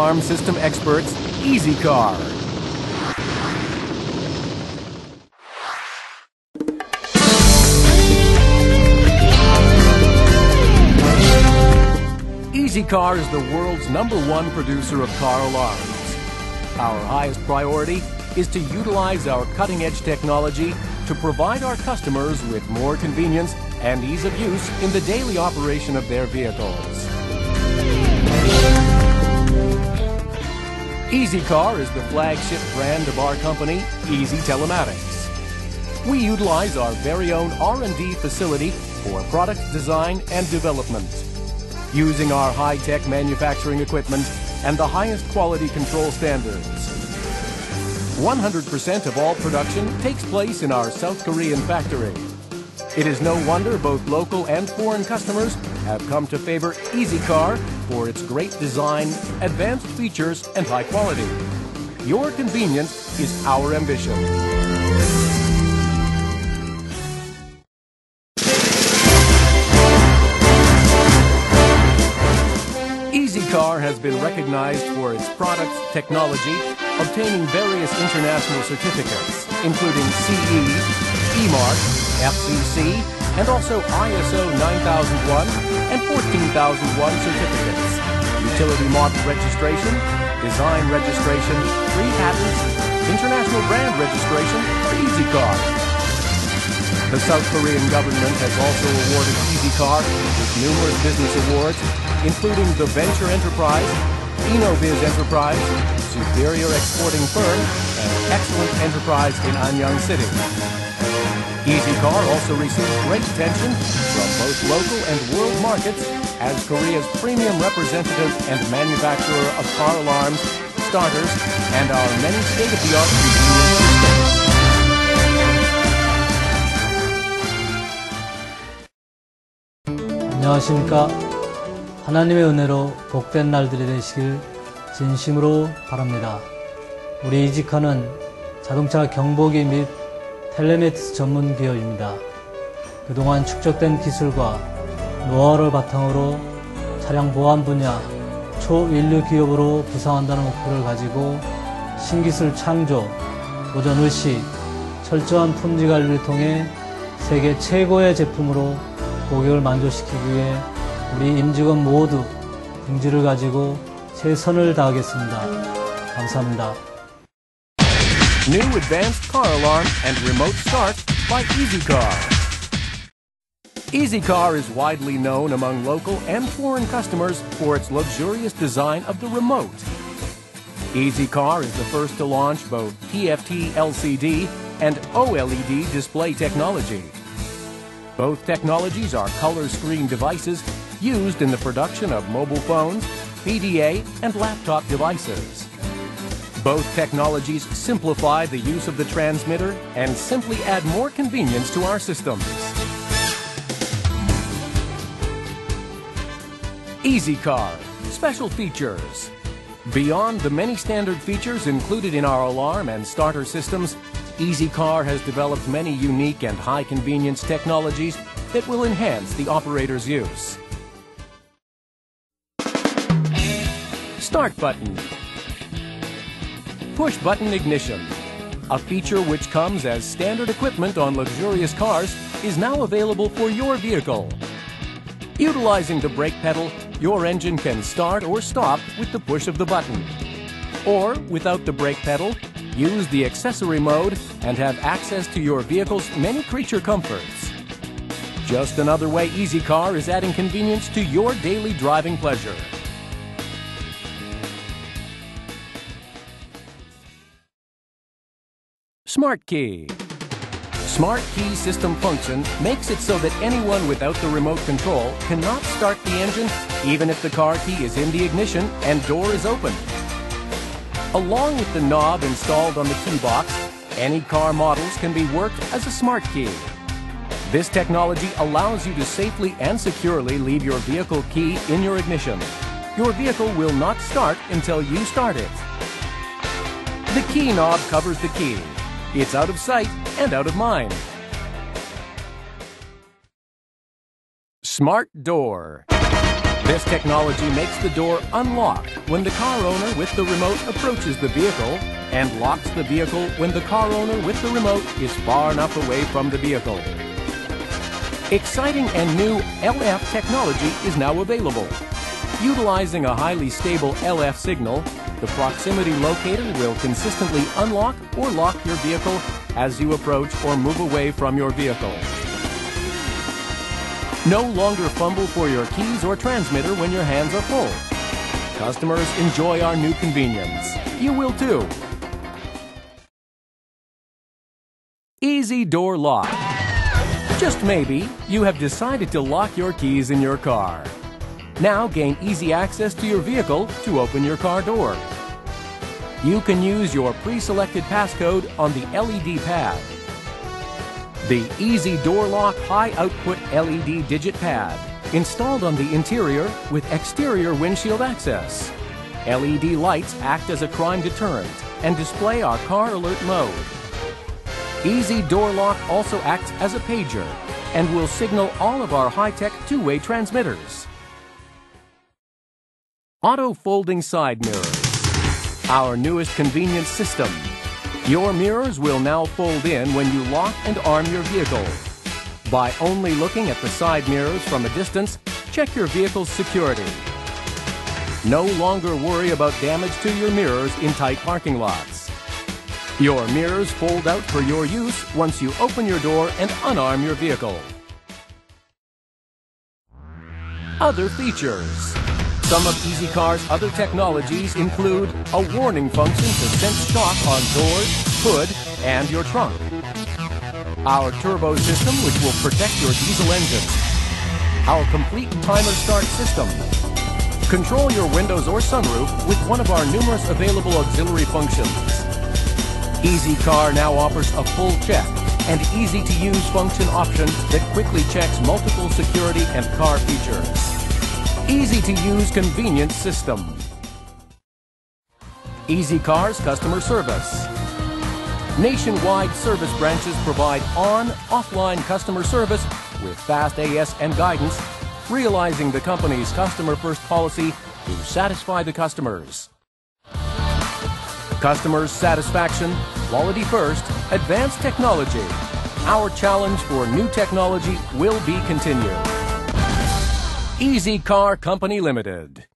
alarm system experts, EASYCAR. EASYCAR is the world's #1 producer of car alarms. Our highest priority is to utilize our cutting-edge technology to provide our customers with more convenience and ease of use in the daily operation of their vehicles. EASYCAR is the flagship brand of our company, Easy Telematics. We utilize our very own R&D facility for product design and development. Using our high-tech manufacturing equipment and the highest quality control standards. 100% of all production takes place in our South Korean factory. It is no wonder both local and foreign customers have come to favor EASYCAR for its great design, advanced features, and high quality. Your convenience is our ambition. EASYCAR has been recognized for its products, technology, obtaining various international certificates, including CE, EMARC, FCC, and also ISO 9001 and 14001 certificates, utility model registration, design registration, free patents, international brand registration for EASYCAR. The South Korean government has also awarded EASYCAR with numerous business awards, including the Venture Enterprise, InnoViz Enterprise, Superior Exporting Firm, and Excellent Enterprise in Anyang City. EASYCAR also receives great attention from both local and world markets as Korea's premium representative and manufacturer of car alarms, starters, and our many state-of-the-art convenience systems. 안녕하십니까. 하나님의 은혜로 복된 날들이 되시길 진심으로 바랍니다. 우리 이지카는 자동차 경보기 및 텔레매티스 전문 기업입니다. 그동안 축적된 기술과 노하우를 바탕으로 차량 보안 분야 초인류 기업으로 부상한다는 목표를 가지고 신기술 창조, 도전 의식, 철저한 품질 관리를 통해 세계 최고의 제품으로 고객을 만족시키기 위해 우리 임직원 모두 긍지를 가지고 최선을 다하겠습니다. 감사합니다. New advanced car alarm and remote start by EASYCAR. EASYCAR is widely known among local and foreign customers for its luxurious design of the remote. EASYCAR is the first to launch both TFT LCD and OLED display technology. Both technologies are color screen devices used in the production of mobile phones, PDA, and laptop devices. Both technologies simplify the use of the transmitter and simply add more convenience to our systems. EASYCAR, special features. Beyond the many standard features included in our alarm and starter systems, EASYCAR has developed many unique and high-convenience technologies that will enhance the operator's use. Start button. Push button ignition. A feature which comes as standard equipment on luxurious cars is now available for your vehicle. Utilizing the brake pedal, your engine can start or stop with the push of the button. Or, without the brake pedal, use the accessory mode and have access to your vehicle's many creature comforts. Just another way EASYCAR is adding convenience to your daily driving pleasure. Smart Key. Smart Key system function makes it so that anyone without the remote control cannot start the engine even if the car key is in the ignition and door is open. Along with the knob installed on the key box, any car models can be worked as a smart key. This technology allows you to safely and securely leave your vehicle key in your ignition. Your vehicle will not start until you start it. The key knob covers the key. It's out of sight and out of mind. Smart Door. This technology makes the door unlock when the car owner with the remote approaches the vehicle and locks the vehicle when the car owner with the remote is far enough away from the vehicle. Exciting and new LF technology is now available. Utilizing a highly stable LF signal, the proximity locator will consistently unlock or lock your vehicle as you approach or move away from your vehicle. No longer fumble for your keys or transmitter when your hands are full. Customers enjoy our new convenience. You will too. Easy Door Lock. Just maybe, you have decided to lock your keys in your car. Now gain easy access to your vehicle to open your car door. You can use your pre-selected passcode on the LED pad. The Easy Door Lock High Output LED Digit Pad, installed on the interior with exterior windshield access. LED lights act as a crime deterrent and display our car alert mode. Easy Door Lock also acts as a pager and will signal all of our high-tech two-way transmitters. Auto Folding Side Mirrors, our newest convenience system. Your mirrors will now fold in when you lock and arm your vehicle. By only looking at the side mirrors from a distance, check your vehicle's security. No longer worry about damage to your mirrors in tight parking lots. Your mirrors fold out for your use once you open your door and unarm your vehicle. Other features. Some of EASYCAR's other technologies include a warning function to sense shock on doors, hood, and your trunk. Our turbo system, which will protect your diesel engine. Our complete timer start system. Control your windows or sunroof with one of our numerous available auxiliary functions. EASYCAR now offers a full check and easy-to-use function option that quickly checks multiple security and car features. Easy-to-use convenience system. EASYCAR's customer service. Nationwide service branches provide on/offline customer service with fast AS and guidance, realizing the company's customer-first policy to satisfy the customers. Customers' satisfaction, quality first, advanced technology. Our challenge for new technology will be continued. EASYCAR Company Limited.